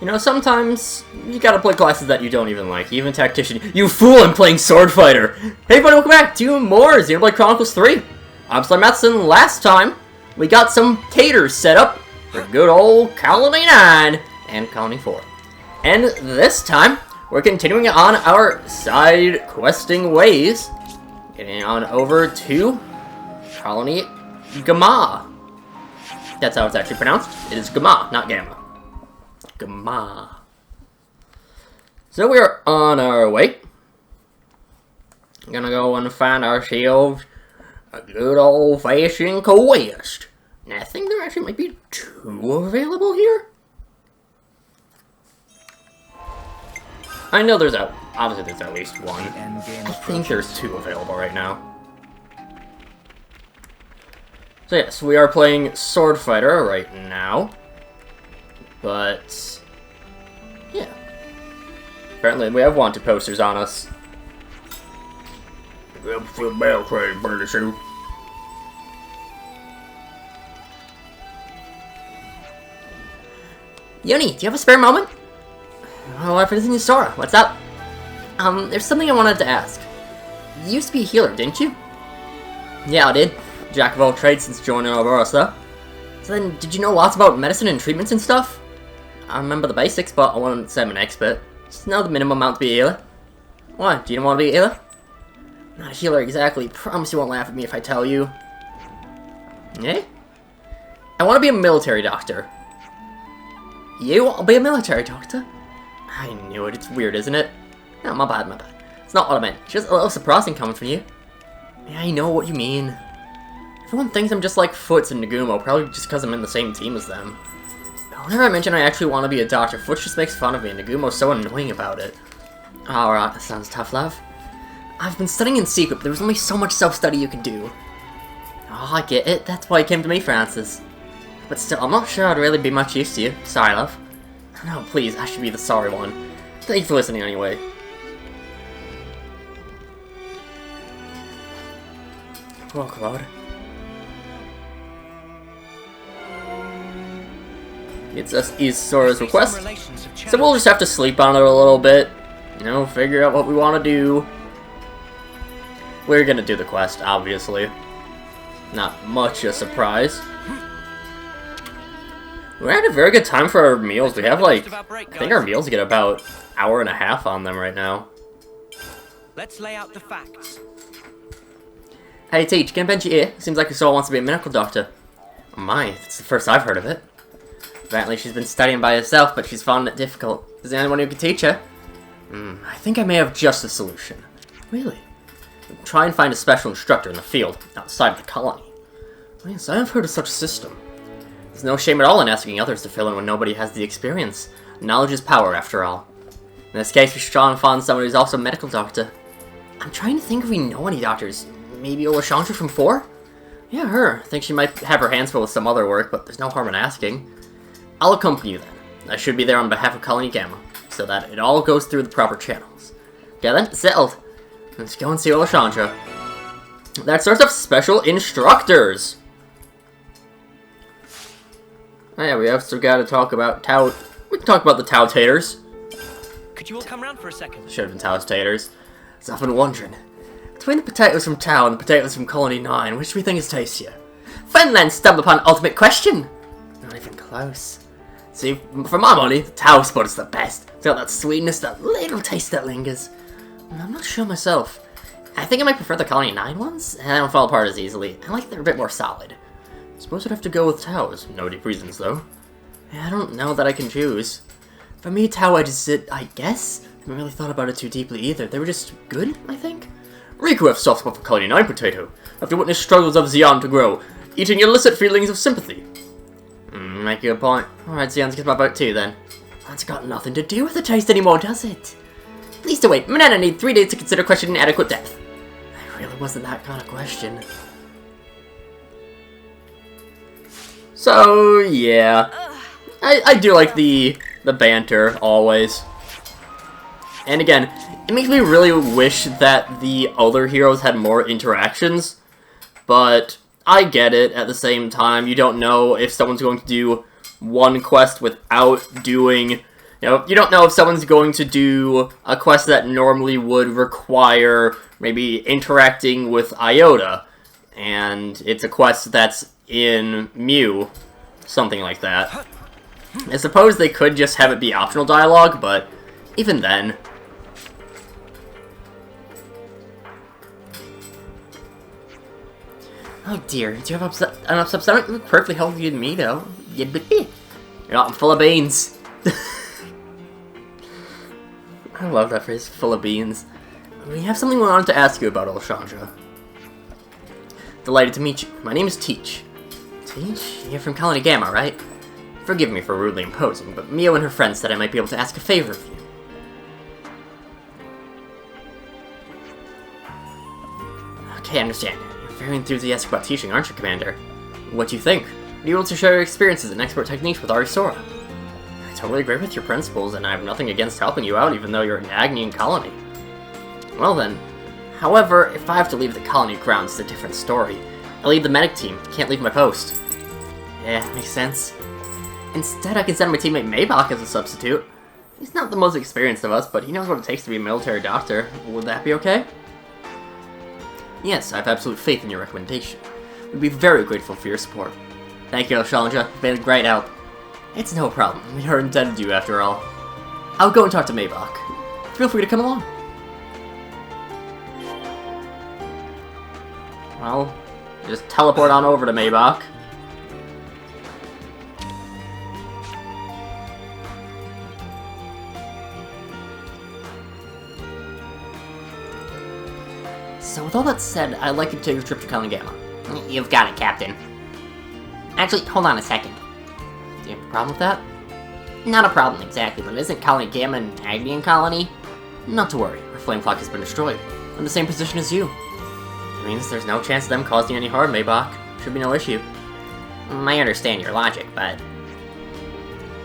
You know, sometimes you gotta play classes that you don't even like. Even Tactician. You fool, I'm playing Sword Fighter! Hey everybody, welcome back to more Xenoblade Chronicles 3. I'm SlayerMathis, and last time we got some caters set up for good old Colony 9 and Colony 4. And this time, we're continuing on our side questing ways. Getting on over to Colony Gamma. That's how it's actually pronounced. It is Gamma, not Gamma. Gamma. So we are on our way. I'm gonna go and find ourselves a good old-fashioned quest. And I think there actually might be 2 available here. I know there's obviously there's at least 1. I think there's 2 available right now. So yes, we are playing Sword Fighter right now. But yeah. Apparently we have wanted posters on us. Yoni, do you have a spare moment? Oh, everything is Sora. What's up? There's something I wanted to ask. You used to be a healer, didn't you? Yeah, I did. Jack of all trades since joining Ouroboros, though. So then, did you know lots about medicine and treatments and stuff? I remember the basics, but I wouldn't say I'm an expert. Just know the minimum amount to be a healer. What, do you want to be a healer? Not a healer exactly. Promise you won't laugh at me if I tell you. Eh? I want to be a military doctor. You want to be a military doctor? I knew it. It's weird, isn't it? No, my bad, my bad. It's not what I meant. It's just a little surprising coming from you. Yeah, I know what you mean. Everyone thinks I'm just like Foots and Nagumo, probably just because I'm in the same team as them. But whenever I mention I actually want to be a doctor, Foots just makes fun of me, and Nagumo's so annoying about it. Alright, that sounds tough, love. I've been studying in secret, but there was only so much self-study you could do. Oh, I get it. That's why you came to me, Francis. But still, I'm not sure I'd really be much use to you. Sorry, love. No, please, I should be the sorry one. Thank you for listening anyway. Oh, Claude. It's Sora's request, so we'll just have to sleep on it a little bit. You know, figure out what we want to do. We're gonna do the quest, obviously. Not much a surprise. We're at a very good time for our meals. We have like, I think our meals get about an hour and a half on them right now. Let's lay out the facts. Hey Teach, can I bend your ear? Seems like Sora wants to be a medical doctor. Oh my, that's the first I've heard of it. Apparently she's been studying by herself, but she's found it difficult. Is there anyone who can teach her? I think I may have just a solution. Really? Try and find a special instructor in the field, outside of the colony. Yes, I have heard of such a system. There's no shame at all in asking others to fill in when nobody has the experience. Knowledge is power, after all. In this case, we should try and find someone who's also a medical doctor. I'm trying to think if we know any doctors. Maybe Olashandra from 4? Yeah, her. I think she might have her hands full with some other work, but there's no harm in asking. I'll accompany you then. I should be there on behalf of Colony Gamma, so that it all goes through the proper channels. Okay then, settled. Let's go and see Olashandra. That starts off special instructors. Oh yeah, we also got to talk about Tau. We can talk about the Tau Taters. Could you all come round for a second? Should have been Tau Taters. So I've been wondering, between the potatoes from Tau and the potatoes from Colony 9, which do we think is tastier? Finland stumbled upon ultimate question. Not even close. See, for my money, the Tau spot is the best. It's got that sweetness, that little taste that lingers. I'm not sure myself. I think I might prefer the Colony 9 ones. They don't fall apart as easily. I like they're a bit more solid. Suppose I'd have to go with Tau's. No deep reasons, though. I don't know that I can choose. For me, Tau edges it, I guess. I haven't really thought about it too deeply either. They were just good, I think. Riku have soft spot for Colony 9 potato. After witness struggles of Xian to grow, eating illicit feelings of sympathy. Make a good point. Alright, Xian's gets my vote too, then. That's got nothing to do with the taste anymore, does it? Please to wait. Manana need 3 days to consider question in adequate depth. It really wasn't that kind of question. So, yeah. I do like the banter, always. And again, it makes me really wish that the other heroes had more interactions. But I get it at the same time. You don't know if someone's going to do one quest without doing... You know, you don't know if someone's going to do a quest that normally would require maybe interacting with Iota, and it's a quest that's in Mew, something like that. I suppose they could just have it be optional dialogue, but even then... Oh dear, do you have an upset stomach? You look perfectly healthy to me, though. Yeah, but you're not, I'm full of beans. I love that phrase, full of beans. We have something we wanted to ask you about, Alessandra. Delighted to meet you. My name is Teach. Teach? You're from Colony Gamma, right? Forgive me for rudely imposing, but Mio and her friends said I might be able to ask a favor of you. Okay, I understand. You're very enthusiastic about teaching, aren't you, Commander? What do you think? Are you able to share your experiences and expert techniques with Arisora? I totally agree with your principles, and I have nothing against helping you out, even though you're an Agnian colony. Well then. However, if I have to leave the colony grounds, it's a different story. I lead the medic team, can't leave my post. Yeah, makes sense. Instead, I can send my teammate Maybach as a substitute. He's not the most experienced of us, but he knows what it takes to be a military doctor. Would that be okay? Yes, I have absolute faith in your recommendation. We'd be very grateful for your support. Thank you, Alessandra. You've been a great help. It's no problem. We are indebted to you, after all. I'll go and talk to Maybach. Feel free to come along. Well, just teleport on over to Maybach. So with all that said, I'd like you to take a trip to Colony Gamma. You've got it, Captain. Actually, hold on a second. Do you have a problem with that? Not a problem exactly, but isn't Colony Gamma an Agnian colony? Not to worry, our flame clock has been destroyed. I'm in the same position as you. It means there's no chance of them causing you any harm, Maybach. Should be no issue. I understand your logic, but...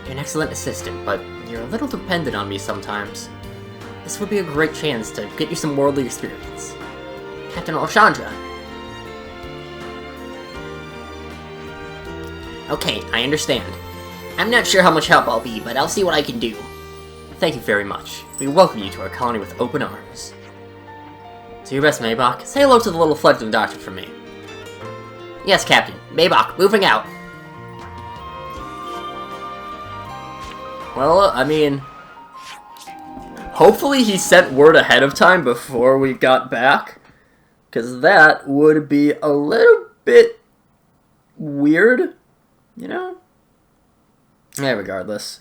You're an excellent assistant, but you're a little dependent on me sometimes. This would be a great chance to get you some worldly experience. Captain Alessandra. Okay, I understand. I'm not sure how much help I'll be, but I'll see what I can do. Thank you very much. We welcome you to our colony with open arms. Do your best, Maybach. Say hello to the little fledgling doctor for me. Yes, Captain. Maybach, moving out. Well, I mean... Hopefully he sent word ahead of time before we got back. Because that would be a little bit weird, you know? Yeah, regardless.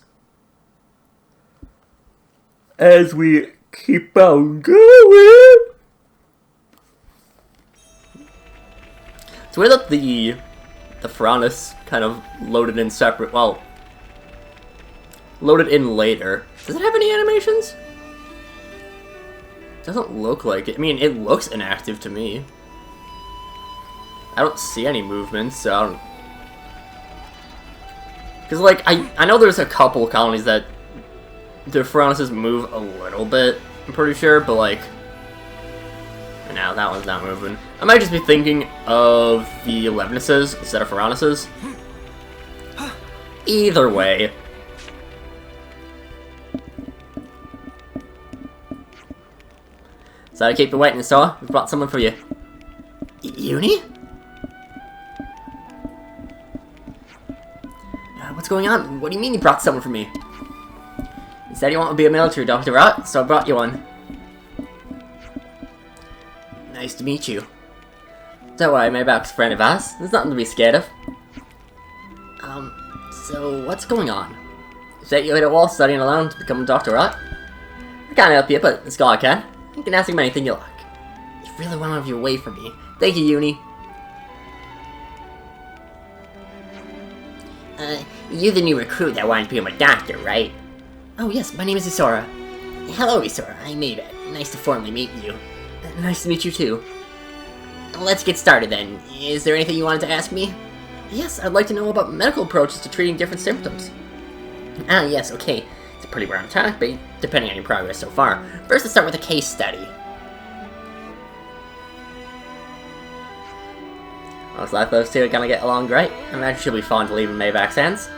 As we keep on going... It's weird that the Pharaonis kind of loaded in separate, well... Loaded in later. Does it have any animations? Doesn't look like it. I mean, it looks inactive to me. I don't see any movements, so I don't... Because, like, I know there's a couple colonies that the Pharaonises move a little bit, I'm pretty sure, but, like... No, that one's not moving. I might just be thinking of the Levinuses instead of Pharaonises. Either way. So I keep you waiting, Sora. We've brought someone for you. Uni? What's going on? What do you mean you brought someone for me? You said you want to be a military doctor, right? So I brought you one. Nice to meet you. Don't worry, Maybach's a friend of ours. There's nothing to be scared of. So what's going on? You said you hit a wall studying alone to become a doctor, right? I can't help you, but it's all I can. You can ask him anything you like. You really went out of your way for me. Thank you, Uni. You're the new recruit that wanted to become a doctor, right? Oh yes, my name is Isora. Hello, Isora. I'm Maybach. Nice to formally meet you. Nice to meet you too. Let's get started then. Is there anything you wanted to ask me? Yes, I'd like to know about medical approaches to treating different symptoms. Ah, yes, okay. It's a pretty random topic, depending on your progress so far. First, let's start with a case study. Looks like those two are gonna get along great. I imagine she'll be fun to leave in Maybach's hands.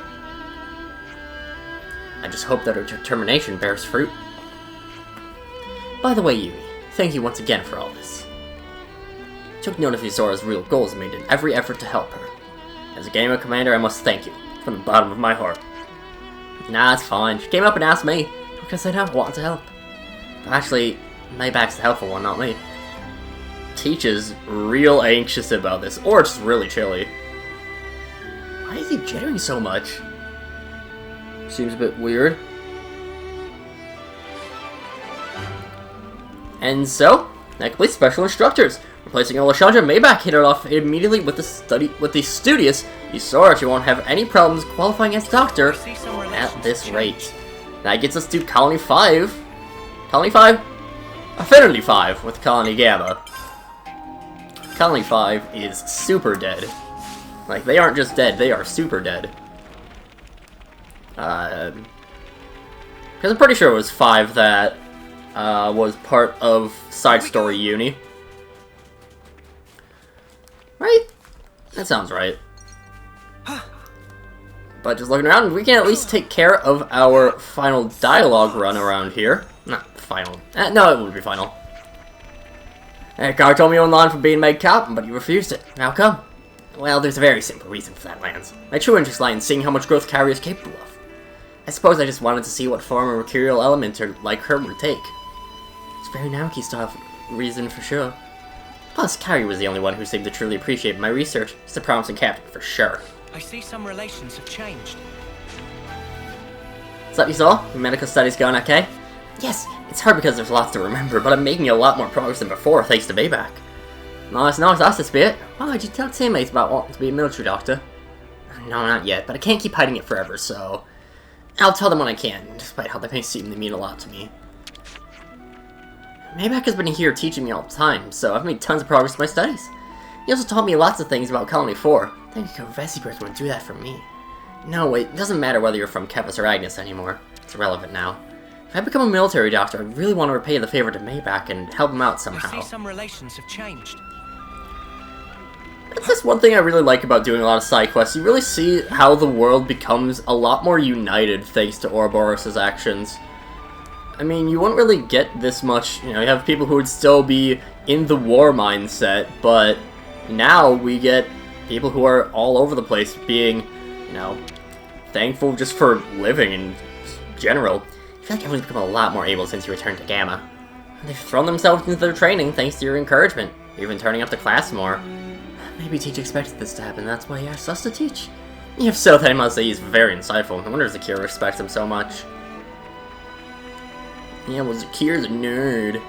I just hope that her determination bears fruit. By the way, Yumi, thank you once again for all this. I took note of Yusora's real goals and made every effort to help her. As a Game Commander, I must thank you, from the bottom of my heart. Nah, it's fine. She came up and asked me, because I don't want to help. But actually, Mayback's the helpful one, not me. Teach is real anxious about this, or just really chilly. Why is he jittering so much? Seems a bit weird. And so, that completes Special Instructors. Replacing Alessandra, Mayback hit it off immediately with the studious Yusora. She won't have any problems qualifying as Doctor at this rate. That gets us to Colony 5. Colony 5? Affinity 5 with Colony Gamma. Colony 5 is super dead. Like, they aren't just dead, they are super dead. Because I'm pretty sure it was 5 that was part of Side Story Uni. Right? That sounds right. But just looking around, we can at least take care of our final dialogue run around here. Not final. No, it would be final. Car told me you were in line for being made captain, but you refused it. How come? Well, there's a very simple reason for that, Lance. My true interest lies in seeing how much growth Carrie is capable of. I suppose I just wanted to see what form a mercurial elementer like her would take. It's very Naoki-style reason for sure. Plus, Carrie was the only one who seemed to truly appreciate my research. He's a promising captain, for sure. I see some relations have changed. What's up, you saw? Your medical studies going okay? Yes, it's hard because there's lots to remember, but I'm making a lot more progress than before, thanks to Bayback. Nice, that's the spirit. Why did you tell teammates about wanting to be a military doctor? No, not yet, but I can't keep hiding it forever, so... I'll tell them when I can, despite how they may seem to mean a lot to me. Mayback has been here teaching me all the time, so I've made tons of progress in my studies. He also taught me lots of things about Colony 4. I think Vesibirth would do that for me. No, it doesn't matter whether you're from Kepis or Agnes anymore. It's irrelevant now. If I become a military doctor, I really want to repay the favor to Mayback and help him out somehow. I see some relations have changed. That's just one thing I really like about doing a lot of side quests. You really see how the world becomes a lot more united thanks to Ouroboros' actions. I mean, you wouldn't really get this much, you have people who would still be in the war mindset, but now we get people who are all over the place being, thankful just for living in general. I feel like everyone's become a lot more able since you returned to Gamma. They've thrown themselves into their training thanks to your encouragement. You're even turning up to class more. Maybe Teach expected this to happen, that's why he asked us to teach. If so, then I must say he's very insightful. I wonder if Zakir respects him so much. Yeah, well, Zakir's a nerd.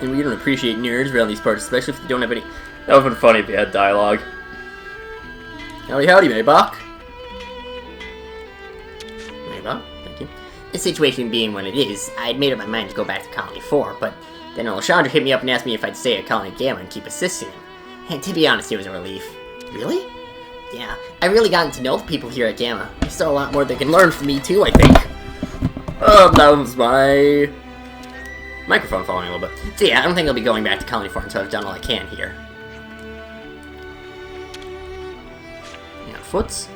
And we don't appreciate nerds around these parts, especially if they don't have any... That would have been funny if they had dialogue. Howdy, Maybach. Maybach, thank you. The situation being what it is, I'd made up my mind to go back to Colony 4, but then Alessandra hit me up and asked me if I'd stay at Colony Gamma and keep assisting him. And to be honest, it was a relief. Really? Yeah, I've really gotten to know the people here at Gamma. There's still a lot more they can learn from me too, I think. That was my microphone falling a little bit. So yeah, I don't think I'll be going back to Colony 4 until I've done all I can here. Foots?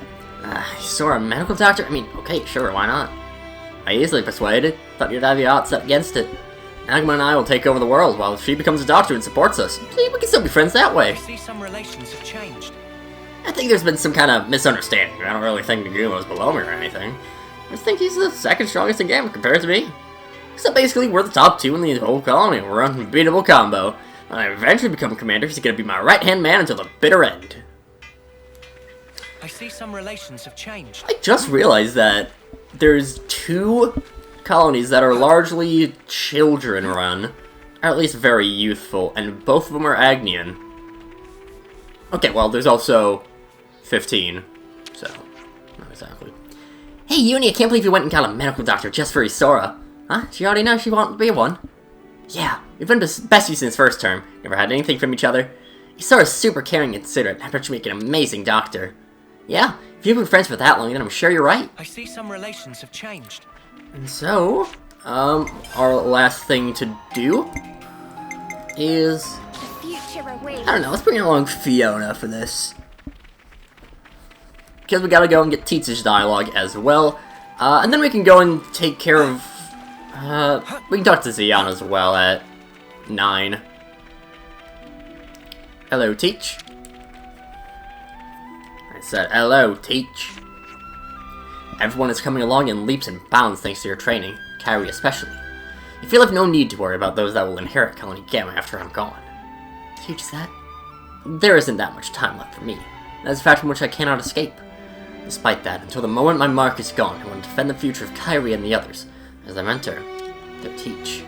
Sora, a medical doctor? I mean, okay, sure, why not? I easily persuaded. Thought you'd have the odds set against it. Agma and I will take over the world while she becomes a doctor and supports us. See, we can still be friends that way. I see some relations have changed. I think there's been some kind of misunderstanding. I don't really think Nagumo's below me or anything. I just think he's the second strongest in Gamma compared to me. So basically, we're the top two in the whole colony. We're an unbeatable combo. When I eventually become commander, he's gonna be my right-hand man until the bitter end. I see some relations have changed. I just realized that there's 2 colonies that are largely children-run, or at least very youthful, and both of them are Agnian. Okay, well, there's also 15, so, not exactly. Hey, Uni, I can't believe you went and got a medical doctor just for Isora. Huh? She already knows she wanted to be one? Yeah, we've been besties since first term, never had anything from each other. Isora's super caring and considerate, I bet you make an amazing doctor. Yeah, if you've been friends for that long, then I'm sure you're right. I see some relations have changed. And so, our last thing to do is... I don't know, let's bring along Fiona for this. Because we gotta go and get Teach's dialogue as well. And then we can go and take care of... we can talk to Xeon as well at 9. Hello, Teach. I said, hello, Teach. Everyone is coming along in leaps and bounds thanks to your training, Kairi especially. You feel have no need to worry about those that will inherit Colony Gamma after I'm gone. Teach that? There isn't that much time left for me. That is a fact from which I cannot escape. Despite that, until the moment my mark is gone, I want to defend the future of Kairi and the others, as I mentor their Teach.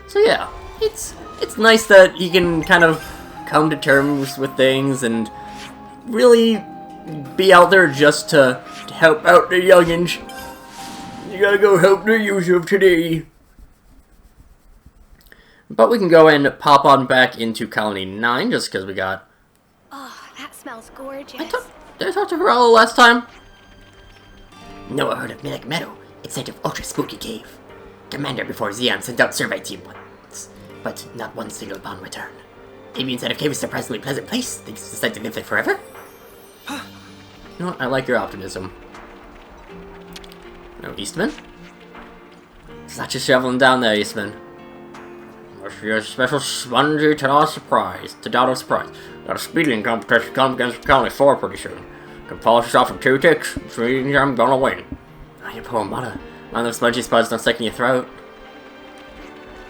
So yeah, it's nice that he can kind of come to terms with things and really be out there just to help out the youngins. You gotta go help the youth of today. But we can go and pop on back into Colony 9 just because we got... Oh, that smells gorgeous. Did I talk to Harala last time? No, I heard of Milik Meadow. It's site of ultra spooky cave. Commander before Xeon sent out survey team once, but not one single upon return. Maybe inside of cave is a surprisingly pleasant place. They just decide to live there forever? You know what? I like your optimism. No, Eastman? It's not just shoveling down there, Eastman. What's your special spongy Tadao surprise? Got a speeding competition coming against Colony 4 pretty soon. Can polish this off in 2 ticks, which means I'm gonna win. Oh, you poor mother. Mind those smudgy spots don't stick in your throat.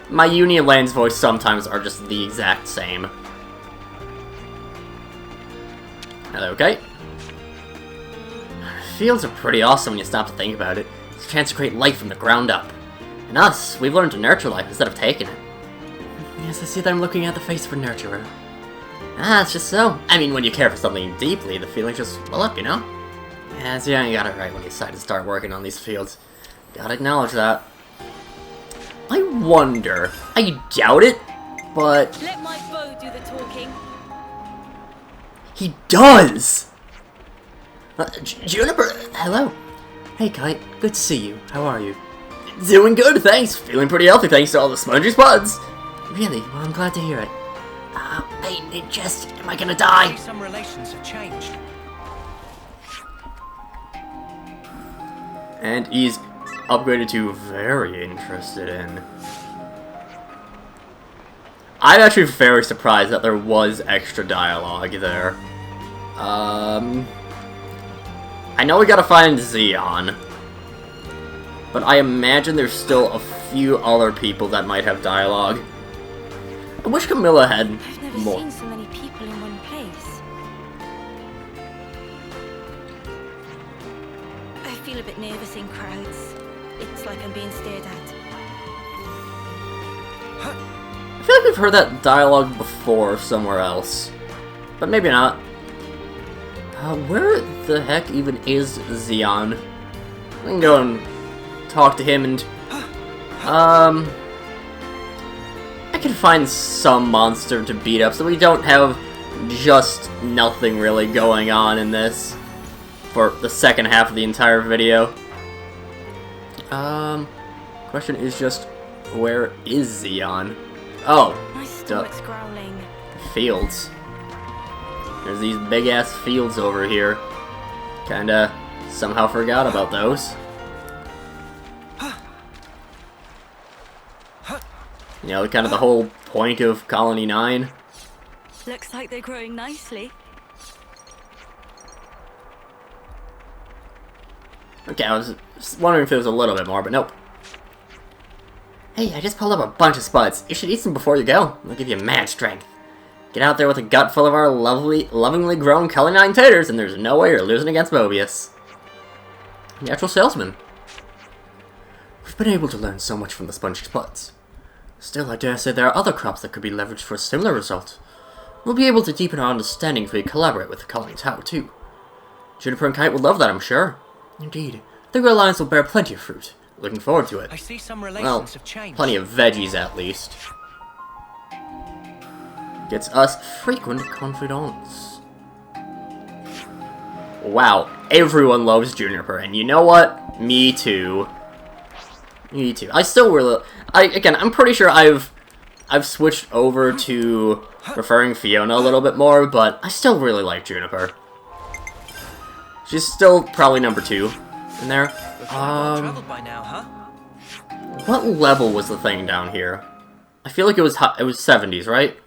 My Uni and Lane's voice sometimes are just the exact same. Hello, Kate. Fields are pretty awesome when you stop to think about it. It's a chance to create life from the ground up. And us, we've learned to nurture life instead of taking it. Yes, I see that I'm looking at the face of a nurturer. Ah, it's just so. I mean, when you care for something deeply, the feelings just well up, you know? Yeah, so you got it right when you decide to start working on these fields. Gotta acknowledge that. I wonder. I doubt it, but... Let my bow do the talking. He does! Juniper, hello. Hey, Kite. Good to see you. How are you? Doing good, thanks. Feeling pretty healthy thanks to all the spongy spuds. Really? Well, I'm glad to hear it. Pain in chest. Am I gonna die? Some relations have changed. And he's upgraded to very interested in. I'm actually very surprised that there was extra dialogue there. I know we gotta find Xeon, but I imagine there's still a few other people that might have dialogue. I wish Camilla had I've never more. seen so many people in one place. I feel a bit nervous in crowds. It's like I'm being stared at. I feel like we've heard that dialogue before somewhere else, but maybe not. Where the heck even is Xeon? We can go and talk to him and... I can find some monster to beat up so we don't have just nothing really going on in this for the second half of the entire video. Question is just, where is Xeon? Oh, My stomach's growling. fields. There's these big-ass fields over here. Kinda somehow forgot about those. You know, kind of the whole point of Colony 9. Looks like they're growing nicely. Okay, I was wondering if there was a little bit more, but nope. Hey, I just pulled up a bunch of spuds. You should eat some before you go. They'll give you mad strength. Get out there with a gut full of our lovingly grown Colony 9 taters, and there's no way you're losing against Mobius. Natural salesman. We've been able to learn so much from the spongy spuds. Still, I dare say there are other crops that could be leveraged for a similar result. We'll be able to deepen our understanding if we collaborate with the Colony Tower, too. Juniper and Kite will love that, I'm sure. Indeed. The Great Alliance will bear plenty of fruit. Looking forward to it. I see some relations Well, have changed. plenty of veggies, at least. Gets us frequent confidants. Wow, everyone loves Juniper, and you know what? Me too. Me too. I still really... again, I'm pretty sure I've switched over to preferring Fiona a little bit more, but I still really like Juniper. She's still probably number 2 in there. Well traveled by now, huh? What level was the thing down here? I feel like it was 70s, right?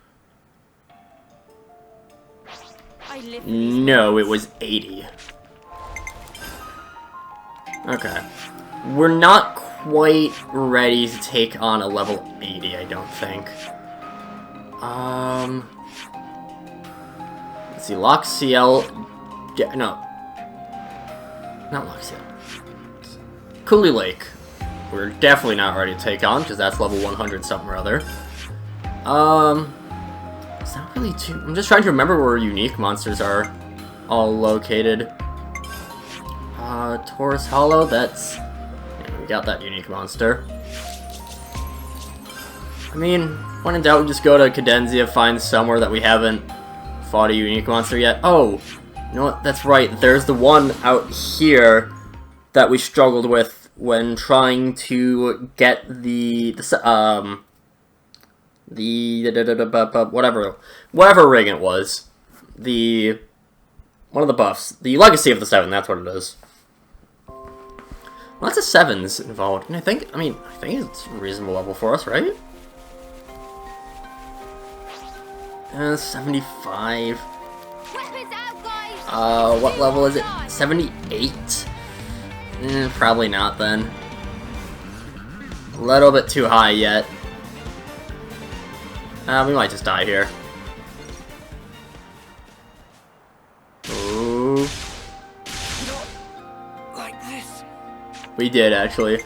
I live No, it was 80. Okay. We're not quite ready to take on a level 80, I don't think. Let's see, Loxiel... Yeah, no. Not Loxiel. Cooley Lake. We're definitely not ready to take on, because that's level 100 something or other. It's not really too... I'm just trying to remember where unique monsters are all located. Taurus Hollow, that's... Yeah, we got that unique monster. I mean, when in doubt, we just go to Cadenzia, find somewhere that we haven't fought a unique monster yet. Oh, you know what? That's right. There's the one out here that we struggled with when trying to get whatever ring it was. One of the buffs. The Legacy of the Seven, that's what it is. Lots of 7s involved, and I think it's a reasonable level for us, right? 75. Weapons out, guys! What level is it? 78? Probably not then. A little bit too high yet. We might just die here. Ooh. Like this. We did, actually.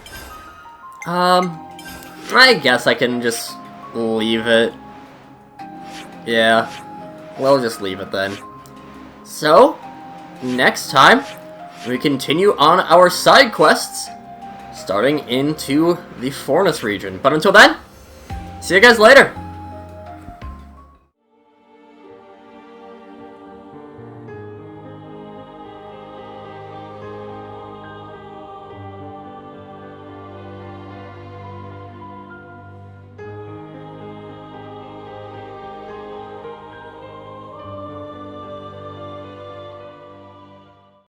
I guess I can just leave it. Yeah. We'll just leave it then. So, next time, we continue on our side quests, starting into the Fornus region. But until then, see you guys later!